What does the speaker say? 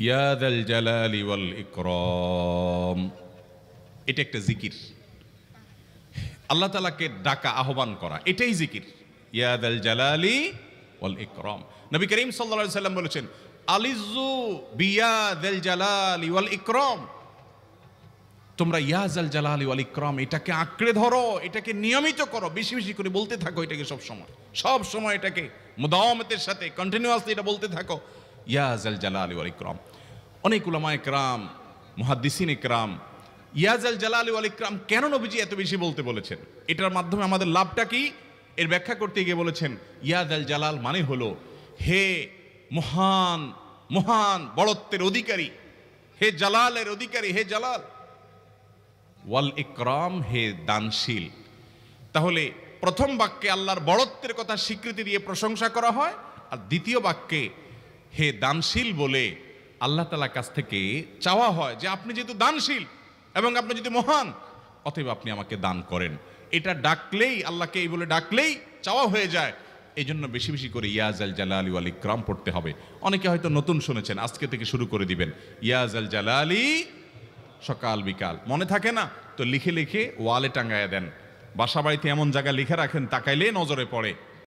ইয়া যাল জালালি ওয়াল ইকরাম, এটা একটা জিকির। আল্লাহ তাআলাকে ডাকা, আহ্বান করা, এটাই জিকির। ইয়া যাল জালালি ওয়াল ইকরাম। নবী করিম সাল্লাল্লাহু আলাইহি সাল্লাম বলেছেন, আলিজু বিয়া যাল জালালি ওয়াল ইকরাম, তোমরা ইয়া যাল জালালি ওয়াল ইকরাম এটাকে আঁকড়ে ধরো, এটাকে নিয়মিত করো, বেশি বেশি করে বলতে থাকো এটাকে সব সময় এটাকে মুদাওয়ামাতের সাথে কন্টিনিউয়াসলি এটা বলতে থাকো, ইয়া যাল জালালি ওয়াল ইকরাম। অনেক উলামায়ে কেরাম, মুহাদ্দিসিন ইকরাম ইয়া যাল জালালি ওয়াল ইকরাম কেন নবীজি এত বেশি বলতে বলেছেন, এটার মাধ্যমে আমাদের লাভটা কি, এর ব্যাখ্যা করতে গিয়ে বলেছেন ইয়া যাল জালাল মানে হলো হে মহান মহান বড়ত্বের অধিকারী, হে জালালের অধিকারী, হে জালাল, ওয়াল ইকরাম হে দানশীল। তাহলে প্রথম বাক্যে আল্লাহর বড়ত্বের কথা স্বীকৃতি দিয়ে প্রশংসা করা হয়, আর দ্বিতীয় বাক্যে হে দানশীল বলে আল্লাহ তাআলার কাছ থেকে চাওয়া হয় যে আপনি যেহেতু দানশীল এবং আপনি যদি মহান, অতএব আপনি আমাকে দান করেন। এটা ডাকলেই, আল্লাহকে এই বলে ডাকলেই চাওয়া হয়ে যায়। এই জন্য বেশি বেশি করে ইয়া যাল জালালি ওয়াল ইকরাম পড়তে হবে। অনেকে হয়তো নতুন শুনেছেন, আজকে থেকে শুরু করে দিবেন ইয়া যাল জালালি, সকাল বিকাল মনে থাকে না তো লিখে লিখে ওয়ালে টাঙ্গায়া দেন, বাসা বাড়িতে এমন জায়গায় লিখে রাখেন তাকাইলে নজরে পড়ে।